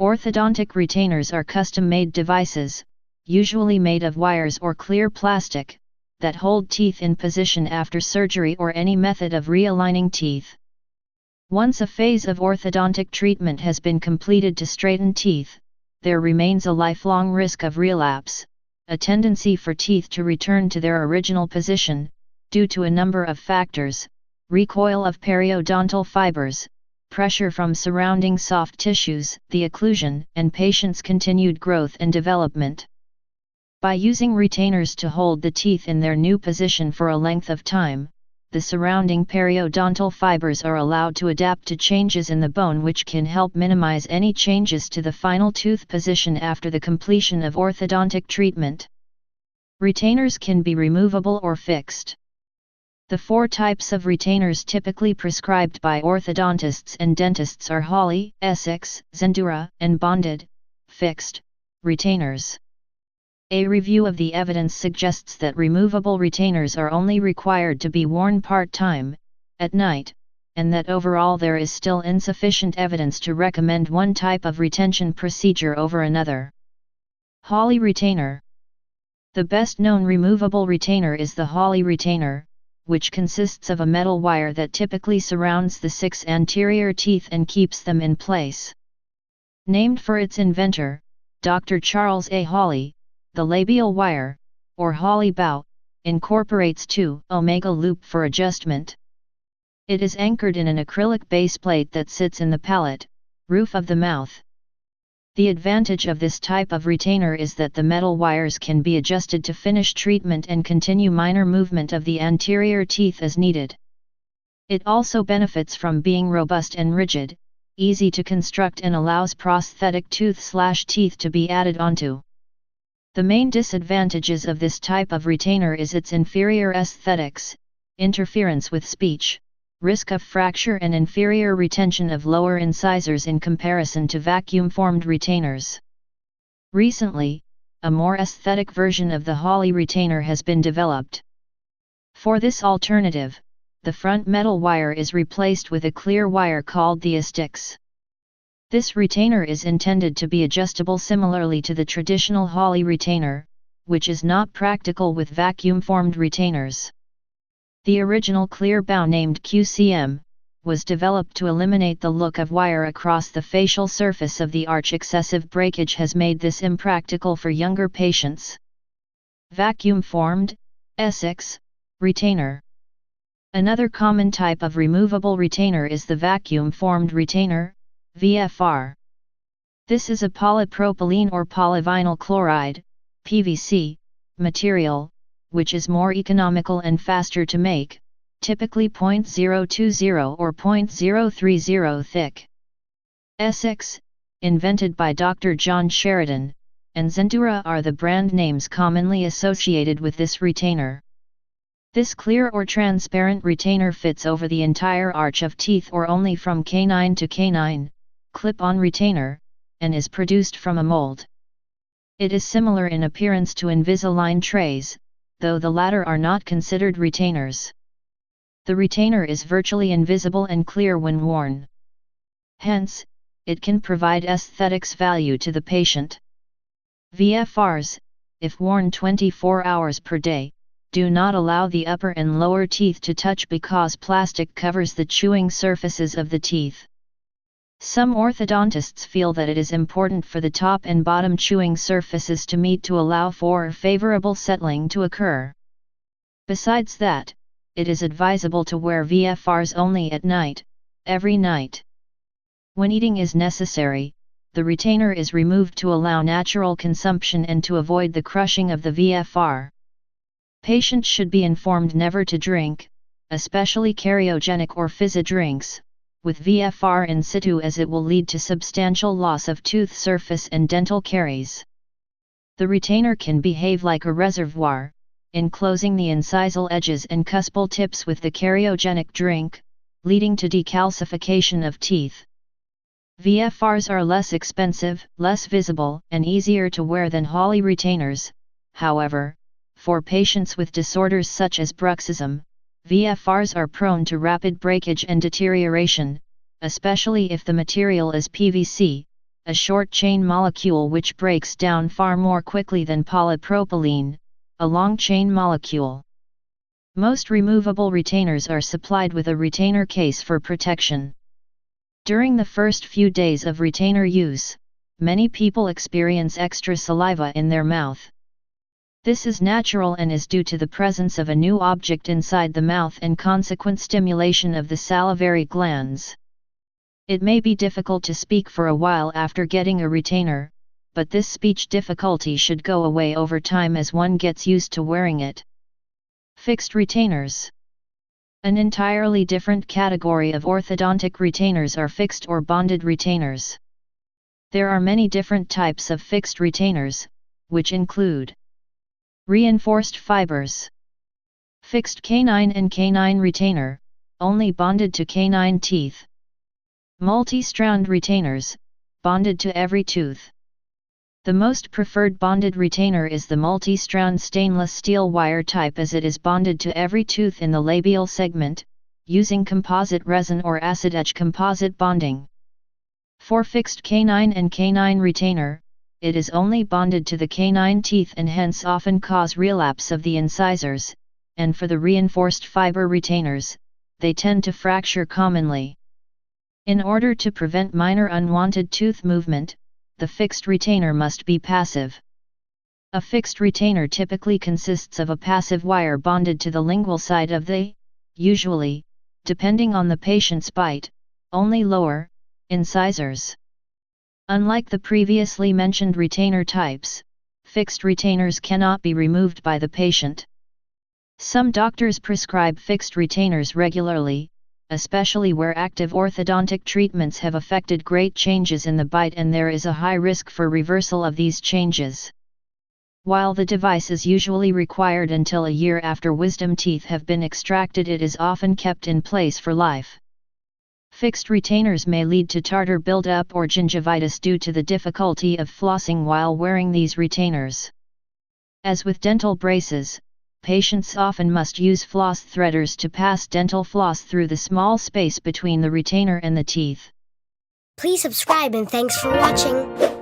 Orthodontic retainers are custom-made devices, usually made of wires or clear plastic, that hold teeth in position after surgery or any method of realigning teeth. Once a phase of orthodontic treatment has been completed to straighten teeth, there remains a lifelong risk of relapse, a tendency for teeth to return to their original position, due to a number of factors: recoil of periodontal fibers, pressure from surrounding soft tissues, the occlusion, and patient's continued growth and development. By using retainers to hold the teeth in their new position for a length of time, the surrounding periodontal fibers are allowed to adapt to changes in the bone, which can help minimize any changes to the final tooth position after the completion of orthodontic treatment. Retainers can be removable or fixed. The four types of retainers typically prescribed by orthodontists and dentists are Hawley, Essex, Zendura, and bonded, fixed, retainers. A review of the evidence suggests that removable retainers are only required to be worn part-time, at night, and that overall there is still insufficient evidence to recommend one type of retention procedure over another. Hawley Retainer. The best-known removable retainer is the Hawley Retainer, which consists of a metal wire that typically surrounds the 6 anterior teeth and keeps them in place. Named for its inventor, Dr. Charles A. Hawley, the labial wire, or Hawley bow, incorporates 2-omega loop for adjustment. It is anchored in an acrylic base plate that sits in the palate, roof of the mouth. The advantage of this type of retainer is that the metal wires can be adjusted to finish treatment and continue minor movement of the anterior teeth as needed. It also benefits from being robust and rigid, easy to construct, and allows prosthetic tooth/teeth to be added onto. The main disadvantages of this type of retainer is its inferior aesthetics, interference with speech, risk of fracture, and inferior retention of lower incisors in comparison to vacuum-formed retainers. Recently, a more aesthetic version of the Hawley retainer has been developed. For this alternative, the front metal wire is replaced with a clear wire called the Estix. This retainer is intended to be adjustable similarly to the traditional Hawley retainer, which is not practical with vacuum-formed retainers. The original clear bow, named QCM, was developed to eliminate the look of wire across the facial surface of the arch. Excessive breakage has made this impractical for younger patients. Vacuum-formed, Essex, retainer. Another common type of removable retainer is the vacuum-formed retainer, VFR. This is a polypropylene or polyvinyl chloride, PVC, material, which is more economical and faster to make, typically 0.020 or 0.030 thick. Essex, invented by Dr. John Sheridan, and Zendura are the brand names commonly associated with this retainer. This clear or transparent retainer fits over the entire arch of teeth or only from canine to canine, clip-on retainer, and is produced from a mold. It is similar in appearance to Invisalign trays, though the latter are not considered retainers. The retainer is virtually invisible and clear when worn. Hence, it can provide aesthetics value to the patient. VFRs, if worn 24 hours per day, do not allow the upper and lower teeth to touch because plastic covers the chewing surfaces of the teeth. Some orthodontists feel that it is important for the top and bottom chewing surfaces to meet to allow for favorable settling to occur. Besides that, it is advisable to wear VFRs only at night, every night. When eating is necessary, the retainer is removed to allow natural consumption and to avoid the crushing of the VFR. Patients should be informed never to drink, especially cariogenic or fizzy drinks, with VFR in situ, as it will lead to substantial loss of tooth surface and dental caries. The retainer can behave like a reservoir, enclosing the incisal edges and cuspal tips with the cariogenic drink, leading to decalcification of teeth. VFRs are less expensive, less visible, and easier to wear than Hawley retainers. However, for patients with disorders such as bruxism, VFRs are prone to rapid breakage and deterioration, especially if the material is PVC, a short chain molecule which breaks down far more quickly than polypropylene, a long chain molecule. Most removable retainers are supplied with a retainer case for protection. During the first few days of retainer use, many people experience extra saliva in their mouth. This is natural and is due to the presence of a new object inside the mouth and consequent stimulation of the salivary glands. It may be difficult to speak for a while after getting a retainer, but this speech difficulty should go away over time as one gets used to wearing it. Fixed retainers. An entirely different category of orthodontic retainers are fixed or bonded retainers. There are many different types of fixed retainers, which include reinforced fibers, fixed canine and canine retainer, only bonded to canine teeth, multi-strand retainers, bonded to every tooth. The most preferred bonded retainer is the multi-strand stainless steel wire type as it is bonded to every tooth in the labial segment, using composite resin or acid etch composite bonding. For fixed canine and canine retainer, it is only bonded to the canine teeth and hence often cause relapse of the incisors, and for the reinforced fiber retainers, they tend to fracture commonly. In order to prevent minor unwanted tooth movement, the fixed retainer must be passive. A fixed retainer typically consists of a passive wire bonded to the lingual side of the, usually, depending on the patient's bite, only lower, incisors. Unlike the previously mentioned retainer types, fixed retainers cannot be removed by the patient. Some doctors prescribe fixed retainers regularly, especially where active orthodontic treatments have affected great changes in the bite and there is a high risk for reversal of these changes. While the device is usually required until a year after wisdom teeth have been extracted, it is often kept in place for life. Fixed retainers may lead to tartar buildup or gingivitis due to the difficulty of flossing while wearing these retainers. As with dental braces, patients often must use floss threaders to pass dental floss through the small space between the retainer and the teeth. Please subscribe and thanks for watching.